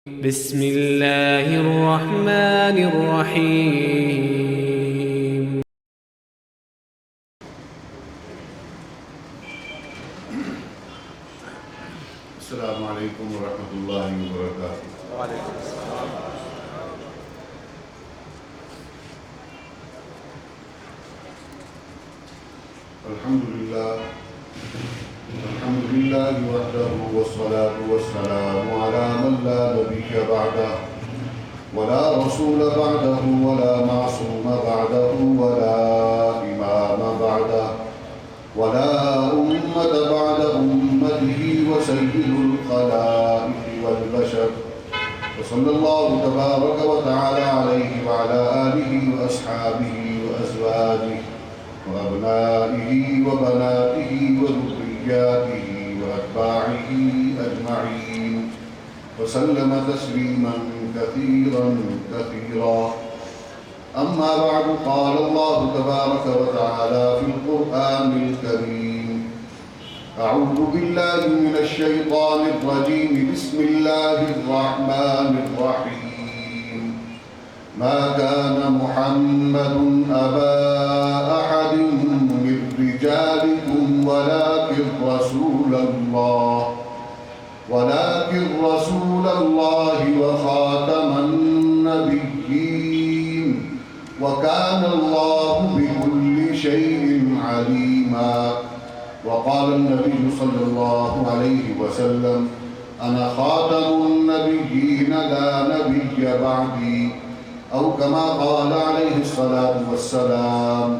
بسم اللہ الرحمن الرحیم. السلام علیکم ورحمۃ اللہ وبرکاتہ. وعلیکم السلام. الحمد للہ وحدہ والصلاة والسلام على من لا نبی بعدہ ولا رسول بعدہ ولا معصوم بعدہ ولا امام بعدہ ولا امة بعد امته وسيد الخلائق والبشر وصلى الله تبارك وتعالى عليه وعلى آله وأصحابه وأزواجه وأبنائه وبناته وذرياته وأتباعه أجمعين وسلم تسليما كثيرا كثيرا. أما بعد قال الله تبارك وتعالى في القرآن الكريم أعوذ بالله من الشيطان الرجيم بسم الله الرحمن الرحيم ما كان محمد أبا أحد من رجالكم ولكن رسول الله وخاتم النبيين وكان الله بكل شيء عليما. وقال النبي صلى الله عليه وسلم أنا خاتم النبيين لا نبي بعدي أو كما قال عليه الصلاة والسلام.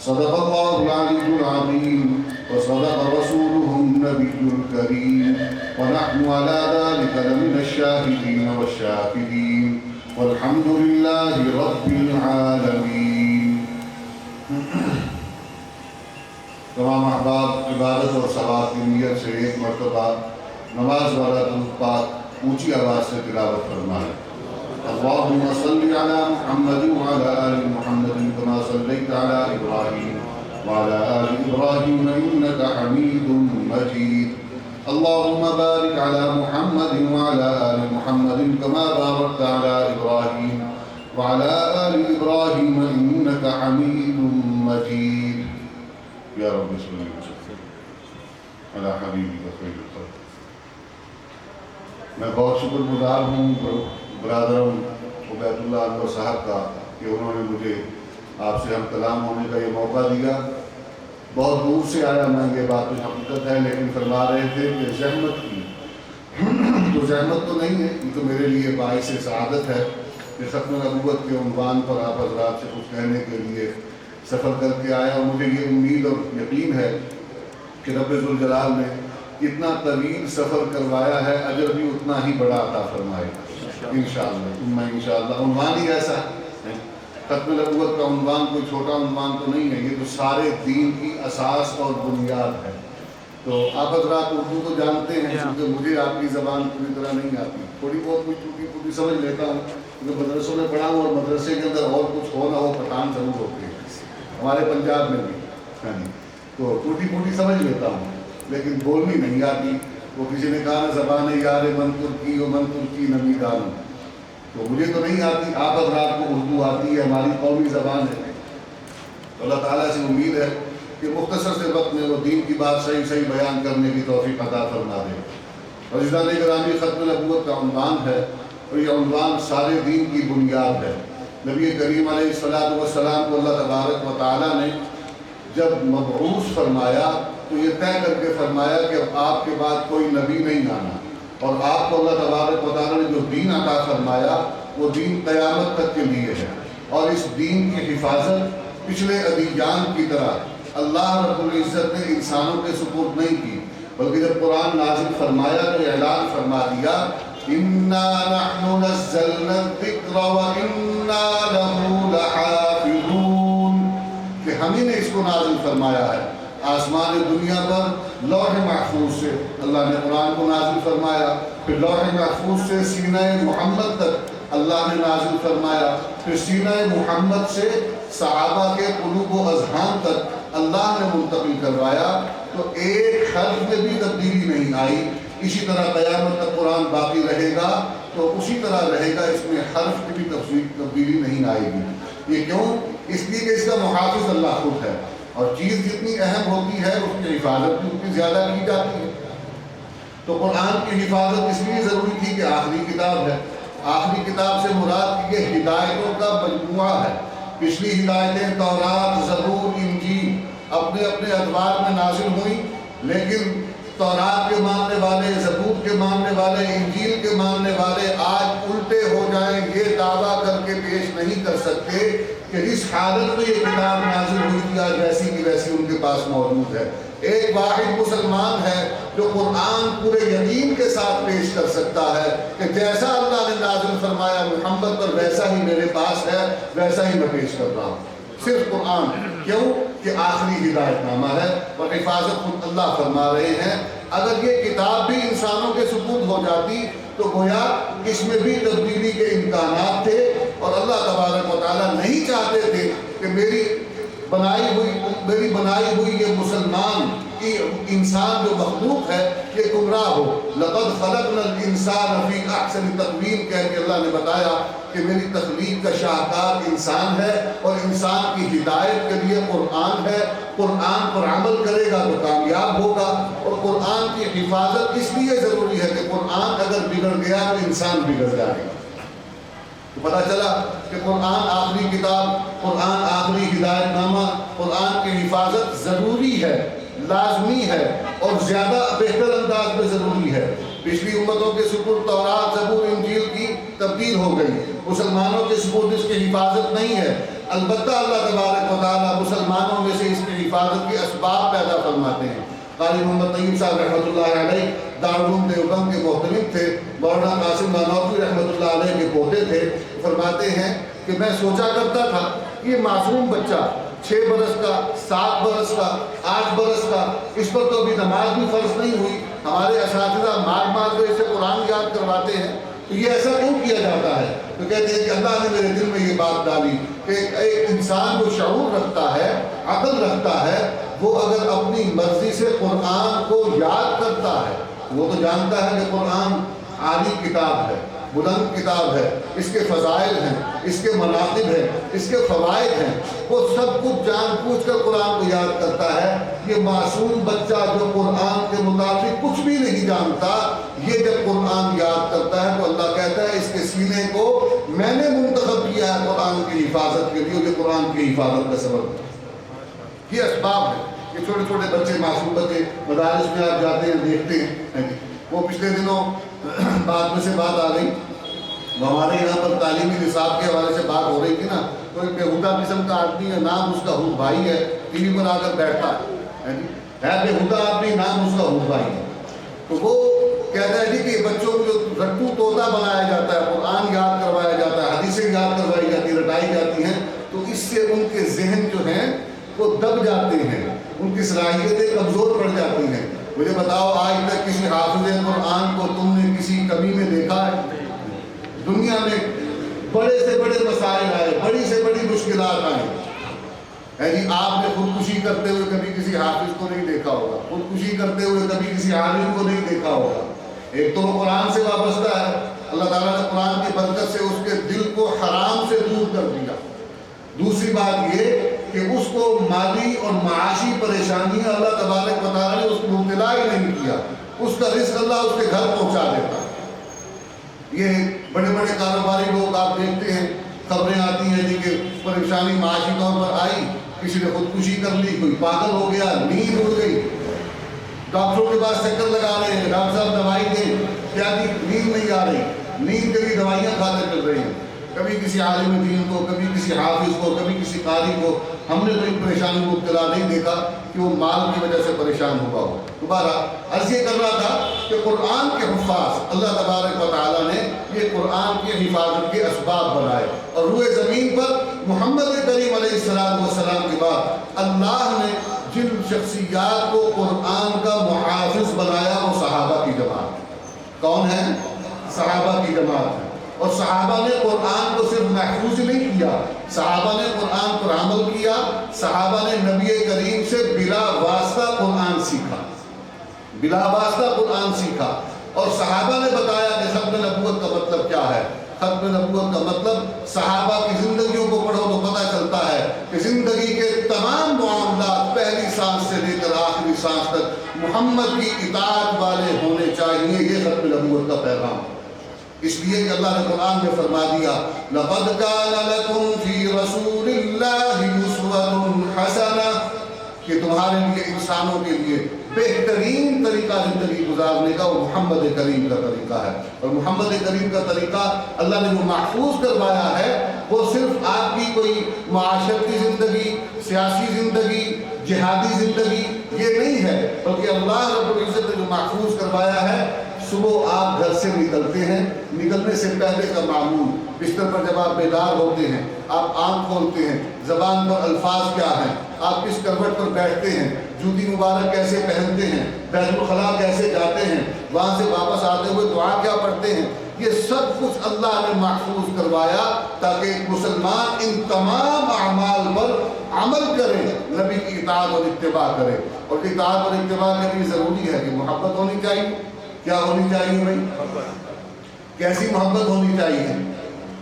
صدق الله العلي العظيم وصدق رسوله النبي الكريم ونحن على ذلك لمن الشاهدين والشاكرين والحمد لله رب العالمين. تمام احباب عبادت اور ثواب کی نیت سے ایک مرتبہ نماز والا درود پاک اونچی آواز سے تلاوت فرمائیں. اللهم صل على محمد وعلى آل محمد كما صليت على إبراهيم وعلى آل إبراهيم إنك حميد مجيد. اللهم بارك على محمد وعلى آل محمد كما باركت على إبراهيم وعلى آل إبراهيم إنك حميد مجيد. یا رب صلی اللہ علی حبیبک خیر الخلق. میں بہت شکر گزار ہوں برادرم عبید اللہ انور صاحب کا کہ انہوں نے مجھے آپ سے ہم کلام ہونے کا یہ موقع دیا. بہت دور سے آیا میں، یہ بات تو حقیقت ہے، لیکن فرما رہے تھے کہ زحمت کی تو زحمت تو نہیں ہے، یہ تو میرے لیے باعث سعادت ہے کہ ختم نبوت کے عنوان پر آپ حضرات سے کچھ کہنے کے لیے سفر کر کے آیا. اور مجھے یہ امید اور یقین ہے کہ رب ذوالجلال نے اتنا طویل سفر کروایا ہے، اجر بھی اتنا ہی بڑا عطا فرمائے گا انشاءاللہ. انشاءاللہ عنوان ہی ایسا ہے، ختم نبوت کا عنوان کوئی چھوٹا عنوان تو نہیں ہے، یہ تو سارے دین کی اساس اور بنیاد ہے. تو آپ حضرات اردو تو جانتے ہیں، کیونکہ مجھے آپ کی زبان پوری طرح نہیں آتی، تھوڑی بہت کچھ ٹوٹی پھوٹی سمجھ لیتا ہوں کیونکہ مدرسوں میں پڑھا ہوں، اور مدرسے کے اندر اور کچھ ہو نہ ہو پٹھان ضرور ہوتے ہیں ہمارے پنجاب میں بھی، تو ٹوٹی پھوٹی سمجھ لیتا ہوں لیکن بولنی نہیں آتی. وہ کسی نے کہا نا زبان یار من ترکی و من ترکی نمی دانو، تو مجھے تو نہیں آتی، آپ حضرات کو اردو آتی ہے، ہماری قومی زبان ہے. تو اللہ تعالیٰ سے امید ہے کہ مختصر سے وقت میں وہ دین کی بات صحیح صحیح بیان کرنے کی توفیق عطا فرما دے. عزیزان گرامی، ختم نبوت کا عنوان ہے اور یہ عنوان سارے دین کی بنیاد ہے. نبی کریم علیہ السلام کو اللہ تبارک و تعالیٰ نے جب مبعوث فرمایا تو یہ طے کر کے فرمایا کہ اب آپ کے بعد کوئی نبی نہیں آنا، اور آپ کو اللہ تبارک و تعالیٰ نے جو دین عطا فرمایا وہ دین قیامت تک کے لیے ہے. اور اس دین کی حفاظت پچھلے ادیان کی طرح اللہ رب العزت نے انسانوں کے سپرد نہیں کی، بلکہ جب قرآن نازل فرمایا تو اعلان فرما دیا اِنَّا نَحْنُ نَزَّلْنَا الذِّكْرَ وَإِنَّا لَهُ لَحَافِظُونَ، کہ ہم ہی نے اس کو نازل فرمایا ہے. آسمان دنیا پر لوح محفوظ سے اللہ نے قرآن کو نازل فرمایا، پھر لوح محفوظ سے سینہ محمد تک اللہ نے نازل فرمایا، پھر سینہ محمد سے صحابہ کے قلوب و اذہان تک اللہ نے منتقل کروایا. تو ایک حرف میں بھی تبدیلی نہیں آئی. اسی طرح قیامت تک قرآن باقی رہے گا. تو اسی طرح رہے گا، اس میں حرف کی بھی تبدیلی نہیں آئے گی۔ یہ کیوں؟ اس لیے کہ اس کا محافظ اللہ خود ہے، اور چیز جتنی اہم ہوتی ہے اس کی حفاظت بھی اتنی زیادہ کی جاتی ہے۔ تو قرآن کی حفاظت اس لیے ضروری تھی کہ آخری کتاب ہے۔ آخری کتاب سے مراد یہ ہدایتوں کا مجموعہ ہے۔ پچھلی ہدایتیں تورات، زبور، انجیل اپنے اپنے ادوار میں نازل ہوئیں، لیکن تورات کے ماننے والے، زبور کے ماننے والے، انجیل کے ماننے والے آج الٹے ہو جائیں یہ دعویٰ کر کے پیش نہیں کر سکتے کہ اس حالت میں یہ کتاب نازل ہوئی تھی، آج ویسی کی ویسی ان کے پاس موجود ہے۔ ایک واحد مسلمان ہے جو قرآن پورے یقین کے ساتھ پیش کر سکتا ہے کہ جیسا اللہ نے نازل فرمایا محمد پر ویسا ہی میرے پاس ہے، ویسا ہی میں پیش کر رہا ہوں۔ صرف قرآن، کیوں کہ آخری ہدایت نامہ ہے اور حفاظت خود اللہ فرما رہے ہیں۔ اگر یہ کتاب بھی انسانوں کے سپرد ہو جاتی تو گویا اس میں بھی تبدیلی کے امکانات تھے، اور اللہ تبارک و تعالیٰ نہیں چاہتے تھے کہ میری بنائی ہوئی یہ مسلمان انسان جو مخلوق ہے یہ گمراہ ہو۔ لقد خلقنا الانسان فی احسن تقویم کہہ کے اللہ نے بتایا کہ میری تخلیق کا شاہکار انسان ہے، اور انسان کی ہدایت کے لیے قرآن ہے۔ قرآن پر عمل کرے گا تو کامیاب ہوگا، اور قرآن کی حفاظت اس لیے ضروری ہے کہ قرآن اگر بگڑ گیا تو انسان بگڑ جائے گا۔ تو پتہ چلا کہ قرآن آخری کتاب، قرآن آخری ہدایت نامہ، قرآن کی حفاظت ضروری ہے، لازمی ہے، اور زیادہ بہتر انداز میں ضروری ہے۔ پچھلی امتوں کے سپرد تورات، زبور، انجیل کی تبدیل ہو گئی، مسلمانوں کے سپرد اس کی حفاظت نہیں ہے۔ البتہ اللہ تبارک و تعالیٰ مسلمانوں میں سے اس کی حفاظت کے اسباب پیدا فرماتے ہیں۔ قاری محمد طیب صاحب رحمۃ اللہ علیہ دارالعلوم دیوبند کے محتمم تھے، مولانا قاسم نانوتوی رحمۃ اللہ علیہ کے پوتے تھے۔ فرماتے ہیں کہ میں سوچا کرتا تھا یہ معصوم بچہ 6 برس کا، 7 برس کا، 8 برس کا، اس پر تو ابھی نماز بھی فرض نہیں ہوئی، ہمارے اساتذہ مار کے اسے قرآن یاد کرواتے ہیں، تو یہ ایسا کیوں کیا جاتا ہے؟ تو کہتے ہیں کہ اللہ نے میرے دل میں یہ بات ڈالی کہ ایک انسان جو شعور رکھتا ہے، عقل رکھتا ہے، وہ اگر اپنی مرضی سے قرآن کو یاد کرتا ہے، وہ تو جانتا ہے کہ قرآن عالی کتاب ہے، بلند کتاب ہے، اس کے فضائل ہیں، اس کے مناقب ہیں، اس کے فوائد ہیں، وہ سب کچھ جان بوجھ کر قرآن کو یاد کرتا ہے۔ یہ معصوم بچہ جو قرآن کے متعلق کچھ بھی نہیں جانتا، یہ جب قرآن یاد کرتا ہے تو اللہ کہتا ہے اس کے سینے کو میں نے منتخب کیا ہے قرآن کی حفاظت کے لیے، یہ قرآن کی حفاظت کا سبب ہے۔ یہ اسباب ہے۔ یہ چھوٹے چھوٹے بچے، معصوم بچے مدارس میں آپ جاتے ہیں، دیکھتے ہیں، وہ پچھلے دنوں بعد میں سے بات آ گئی، وہ ہمارے یہاں پر تعلیمی نصاب کے حوالے سے بات ہو رہی تھی نا، تو ایک بےہودہ قسم کا آدمی ہے، نام اس کا حود بھائی ہے، ٹی وی پر آ کر بیٹھتا ہے بےہودہ آدمی، نام اس کا حود بھائی ہے، تو وہ کہتا ہے جی کہ بچوں کو جو رٹو طوطا بنایا جاتا ہے، قرآن یاد کروایا جاتا ہے، حدیثیں یاد کروائی جاتی ہیں، رٹائی جاتی ہیں، تو اس سے ان کے ذہن جو ہیں وہ دب جاتے ہیں، ان کی صلاحیتیں کمزور پڑ جاتی ہیں۔ مجھے بتاؤ آج تک کسی حافظ قرآن کو تم نے کسی کمی میں دیکھا ہے؟ دنیا میں بڑے سے بڑے مسائل آئے، بڑی سے بڑی مشکلات آئیں، جی آپ نے خودکشی کرتے ہوئے کبھی کسی حافظ کو نہیں دیکھا ہوگا، خودکشی کرتے ہوئے کبھی کسی عالم کو نہیں دیکھا ہوگا۔ ایک تو وہ قرآن سے وابستہ ہے، اللہ تعالیٰ نے قرآن کی برکت سے اس کے دل کو حرام سے دور کر دیا۔ دوسری بات یہ کہ اس کو مالی اور معاشی پریشانیاں اللہ تبارک و تعالیٰ نے اس کو مبتلا ہی نہیں کیا، اس کا رزق اللہ اس کے گھر پہنچا دیتا۔ یہ بڑے بڑے کاروباری لوگ آپ دیکھتے ہیں، خبریں آتی ہیں جی کہ پریشانی معاشی طور پر آئی، کسی نے خودکشی کر لی، کوئی پاگل ہو گیا، نیند اڑ گئی، ڈاکٹروں کے پاس چکر لگا رہے ہیں، ڈاکٹر صاحب دوائی دیں، کیا دی نیند نہیں آ رہی، نیند کے لیے دوائیاں کھاتے چل رہے ہیں۔ کبھی کسی عالم دین کو، کبھی کسی حافظ کو، کبھی کسی قاری کو ہم نے کوئی پریشانی کو مبتلا نہیں دیکھا کہ وہ مال کی وجہ سے پریشان ہوا ہو۔ دوبارہ عرض یہ کر رہا تھا کہ قرآن کے حفاظ اللہ تبارک و تعالیٰ نے یہ قرآن کی حفاظت کے اسباب بنائے، اور روئے زمین پر محمد کریم علیہ السلام کے بعد اللہ نے جن شخصیات کو قرآن کا محافظ بنایا وہ صحابہ کی جماعت۔ کون ہے؟ صحابہ کی جماعت ہے۔ اور صحابہ نے قرآن کو صرف محفوظ نہیں کیا، صحابہ نے قرآن پر عمل کیا، صحابہ نے نبی کریم سے بلا واسطہ قرآن سیکھا، بلا واسطہ قرآن سیکھا، اور صحابہ نے بتایا کہ ختم نبوت کا مطلب کیا ہے۔ ختم نبوت کا مطلب صحابہ کی زندگیوں کو پڑھو تو پتہ چلتا ہے کہ زندگی کے تمام معاملات پہلی سانس سے لے کر آخری سانس تک محمد کی اطاعت والے ہونے چاہیے۔ یہ ختم نبوت کا پیغام ہے۔ اس لیے کہ اللہ نے قرآن میں فرما دیا لَقَدْ كَانَ لَكُمْ فِي رَسُولِ اللَّهِ أُسْوَةٌ حَسَنَةٌ کہ تمہارے لیے انسانوں کے لیے بہترین طریقہ زندگی گزارنے کا وہ محمد کریم کا طریقہ ہے۔ اور محمد کریم کا طریقہ اللہ نے جو محفوظ کروایا ہے وہ صرف آپ کی کوئی معاشرتی زندگی، سیاسی زندگی، جہادی زندگی یہ نہیں ہے، بلکہ اللہ رب العزت نے جو محفوظ کروایا ہے صبح آپ گھر سے نکلتے ہیں، نکلنے سے پہلے کا معمول، بستر پر جب آپ بیدار ہوتے ہیں، آپ آنکھ کھولتے ہیں، زبان پر الفاظ کیا ہیں، آپ کس کروٹ پر بیٹھتے ہیں، جوتی مبارک کیسے پہنتے ہیں، بیت الخلاء کیسے جاتے ہیں، وہاں سے واپس آتے ہوئے دعا کیا پڑھتے ہیں، یہ سب کچھ اللہ نے محفوظ کروایا تاکہ ایک مسلمان ان تمام اعمال پر عمل کرے، نبی کی اطاعت اور اتباع کرے۔ اور اطاعت اور اتباع کے لیے ضروری ہے کہ محبت ہونی چاہیے۔ کیا ہونی چاہیے بھائی؟ کیسی محبت ہونی چاہیے؟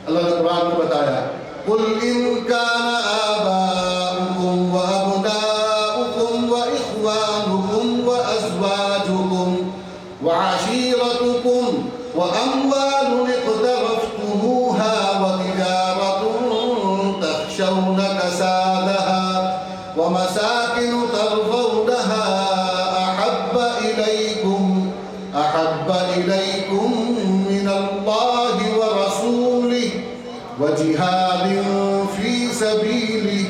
اللہ نے قرآن میں بتایا قُلْ إِن كَانَ آبَاؤُكُمْ وَأَبْنَاؤُكُمْ وَإِخْوَانُكُمْ وَأَزْوَاجُكُمْ وَعَشِيرَتُكُمْ وَأَمْوَالٌ اقْتَرَفْتُمُوهَا وَتِجَارَةٌ تَخْشَوْنَ كَسَادَهَا وَمَسَاكِنُ تَرْضَوْنَهَا أَحَبَّ إِلَيْكُمْ مِنَ اللَّهِ وَرَسُولِهِ وَجِهَادٍ فِي سَبِيلِهِ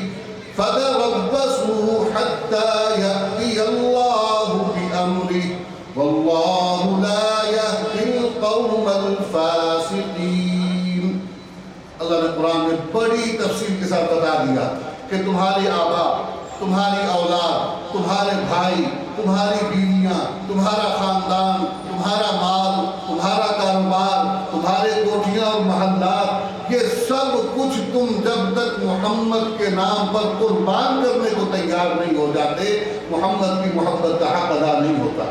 فَتَرَبَّصُوا حَتَّى يَأْتِيَ اللَّهُ بِأَمْرِهِ وَاللَّهُ لَا يَهْدِي الْقَوْمَ الْفَاسِقِينَ۔ اللہ نے قرآن میں بڑی تفصیل کے ساتھ بتا دیا کہ تمہارے آبا، تمہاری اولاد، تمہارے بھائی، تمہاری بیویاں، تمہارا خاندان، تمہارا مال، تمہارا کاروبار، تمہارے کوٹھیاں اور محلات، یہ سب کچھ تم جب تک محمد کے نام پر قربان کرنے کو تیار نہیں ہو جاتے محمد کی محبت کا حق ادا نہیں ہوتا۔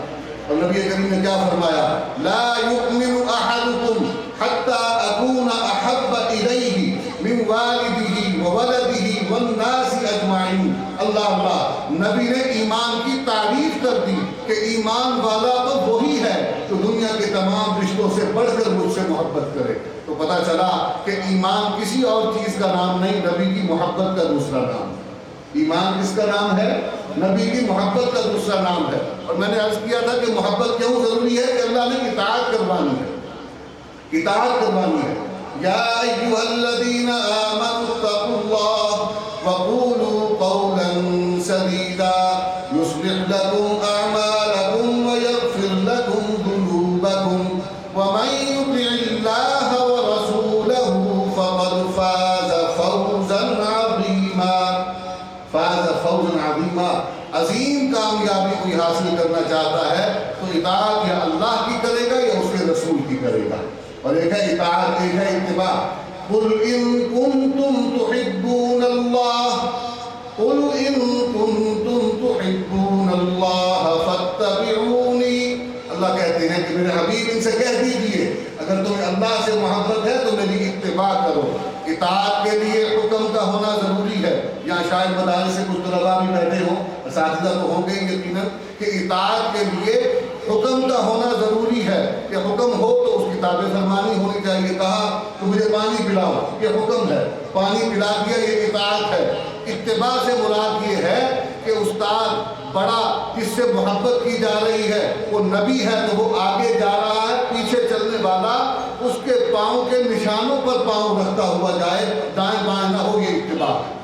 اور نبی کریم نے کیا فرمایا لا یؤمن احدکم حتی اکون احب الیہ من والدہ وولدہ والناس اجمعین۔ اللہ نبی نے ایمان کی تعریف کر دی کہ ایمان والا تو وہی ہے جو دنیا کے تمام رشتوں سے بڑھ کر مجھ سے محبت کرے۔ تو پتہ چلا کہ ایمان کسی اور چیز کا نام نہیں، نبی کی محبت کا دوسرا نام ہے۔ ایمان کس کا نام ہے؟ نبی کی محبت کا دوسرا نام ہے۔ اور میں نے عرض کیا تھا کہ محبت کیوں ضروری ہے کہ اللہ نے اطاعت کروانی ہے، اطاعت کروانی ہے۔ یا ایھا الذین آمنوا اتقوا اللہ وقولوا قولا سدیدا یصلح لکم اعمالکم ویغفر لکم ذنوبکم ومن یطع اللہ ورسولہ فقد فاز فوزا عظیما۔ فاز فوزا عظیما، عظیم کامیابی کوئی حاصل کرنا چاہتا ہے تو اطاعت یا اللہ کی کرے گا یا اس کے رسول کی کرے گا۔ اور ایک ہے اطاعت، ایک ہے اتباع۔ قل ان کنتم تحبون اللہ، قل ان کنتم تحبون اللہ فاتبعونی۔ اللہ کہتے ہیں کہ میرے حبیب ان سے کہہ دیجئے اگر تمہیں اللہ سے محبت ہے تو میری اتباع کرو۔ اطاعت کے لیے حکم کا ہونا ضروری ہے۔ یہاں شاید مدارس سے کچھ طلباء بھی بیٹھے ہوں، اساتذہ تو ہوں گے یقیناً، کہ اطاعت کے لیے حکم کا ہونا ضروری ہے کہ حکم ہو تو اس کی تابع فرمانی ہونی چاہیے۔ کہا کہ مجھے پانی پلاؤ، یہ حکم ہے، پانی پلا دیا، یہ اطاعت ہے۔ اتباع سے مراد یہ ہے کہ استاد بڑا جس سے محبت کی جا رہی ہے وہ نبی ہے تو وہ آگے جا رہا ہے، پیچھے چلنے والا اس کے پاؤں کے نشانوں پر پاؤں رکھتا ہوا جائے، دائیں بائیں نہ ہو، یہ اتباع ہے،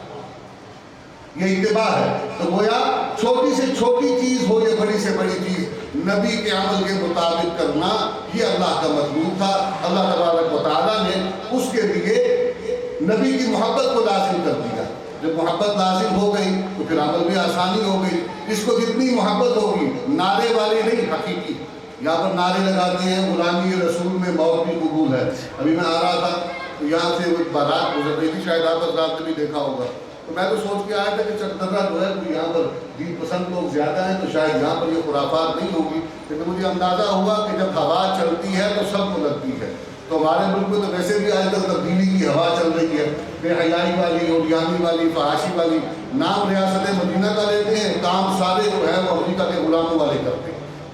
یہ اتباع ہے۔ تو گویا چھوٹی سے چھوٹی چیز ہو یا بڑی سے بڑی چیز، نبی کے عمل کے مطابق کرنا یہ اللہ کا مطلوب تھا۔ اللہ تبارک و تعالیٰ نے اس کے لیے نبی کی محبت کو لازم کر دیا۔ جب محبت لازم ہو گئی تو پھر عمل بھی آسانی ہو گئی۔ اس کو جتنی محبت ہوگی، نعرے والی نہیں، حقیقی۔ یہاں پر نعرے لگاتے ہیں غلامی رسول میں موت بھی قبول ہے۔ ابھی میں آ رہا تھا تو یہاں سے ایک بارات گزر رہی تھی، شاید آپ حضرات نے بھی دیکھا ہوگا، تو میں تو سوچ کے آیا تھا کہ چکدرہ جو ہے یہاں پر دین پسند لوگ زیادہ ہیں تو شاید یہاں پر یہ خرافات نہیں ہوگی، لیکن مجھے اندازہ ہوا کہ جب ہوا چلتی ہے تو سب کو لگتی ہے۔ تو ہمارے ملک میں تو ویسے بھی آج کل تبدیلی کی ہوا چل رہی ہے، بے حیائی والی، اوریانی والی، فحاشی والی۔ نام ریاست مدینہ کا لیتے ہیں، کام سارے جو ہے وہ امریکہ کے غلاموں والے کرتے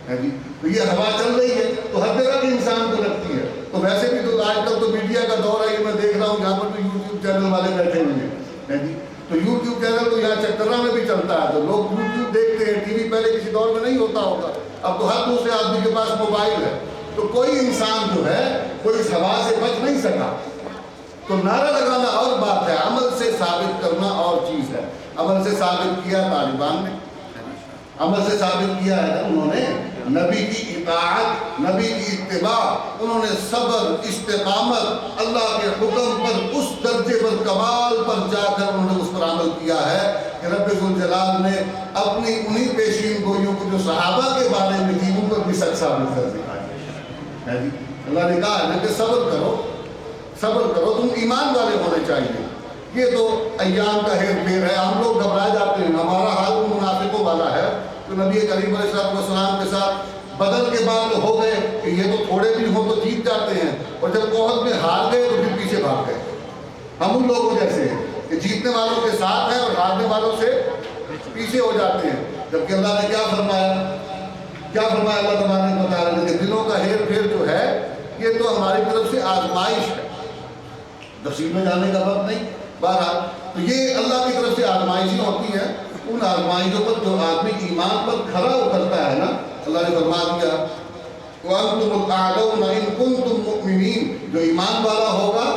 ہیں جی۔ تو یہ ہوا چل رہی ہے تو ہر جگہ بھی انسان کو لگتی ہے۔ تو ویسے بھی تو آج کل تو میڈیا کا دور ہے، یہ میں دیکھ رہا ہوں یہاں پر تو یوٹیوب چینل والے بیٹھے ہوئے ہیں جی۔ تو یوٹیوب چینل تو یہاں چکدرہ میں بھی چلتا ہے، تو لوگ یوٹیوب دیکھتے ہیں۔ ٹی وی پہلے کسی دور میں نہیں ہوتا ہوگا، اب تو ہر دوسرے آدمی کے پاس موبائل ہے، تو کوئی انسان جو ہے کوئی اس ہوا سے بچ نہیں سکا۔ تو نعرہ لگانا اور بات ہے، عمل سے ثابت کرنا اور چیز ہے۔ عمل سے ثابت کیا طالبان نے، عمل سے ثابت کیا ہے نا انہوں نے، نبی کی اطاعت، نبی کی اتباع، انہوں نے صبر، استقامت، اللہ کے حکم پر اس درجے پر کمال پر جا کر انہوں نے اس پر عمل کیا ہے کہ رب ذوالجلال نے اپنی انہی پیشین گوئیوں کو جو صحابہ کے بارے میں تھی ان پر بھی سچ ثابت کر دکھایا ہے جی۔ اللہ نے کہا ہے نا کہ صبر کرو، صبر کرو، تم ایمان والے ہونے چاہیے۔ یہ تو ایام کا ہیر پھیر ہے، ہم لوگ گھبرا جاتے ہیں، ہمارا حال ان منافقوں والا ہے تو نبی کریم علیہ السلام کے ساتھ بدر کے بعد تو ہو گئے کہ یہ تو تھوڑے بھی ہوں تو جیت جاتے ہیں، اور جب احد میں ہار گئے تو پھر پیچھے بھاگ گئے۔ ہم ان لوگوں جیسے ہیں کہ جیتنے والوں کے ساتھ ہیں اور ہارنے والوں سے پیچھے ہو جاتے ہیں، جبکہ اللہ نے کیا فرمایا اللہ تبارک و تعالیٰ نے کہ دلوں کا ہیر پھیر جو ہے یہ تو ہماری طرف سے آزمائش ہے، تفصیل میں جانے کا وقت نہیں۔ بہرحال تو یہ اللہ کی طرف سے آزمائشیں ہوتی ہیں، ان آزمائشوں پر جو آدمی ایمان پر کھڑا اترتا ہے نا، اللہ نے فرما دیا وَأَنْتُمُ الْأَعْلَوْنَ إِن كُنتُم مُؤْمِنِينَ، جو ایمان والا ہوگا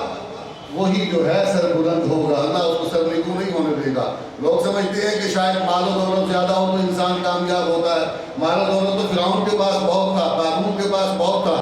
وہی جو ہے سر بلند ہوگا، اللہ اس کو سر نیکو نہیں ہونے دے گا۔ لوگ سمجھتے ہیں کہ شاید مال و دولت زیادہ ہو تو انسان کامیاب ہوتا ہے، مال و دولت تو فرعون کے پاس بہت تھا، قارون کے پاس بہت تھا،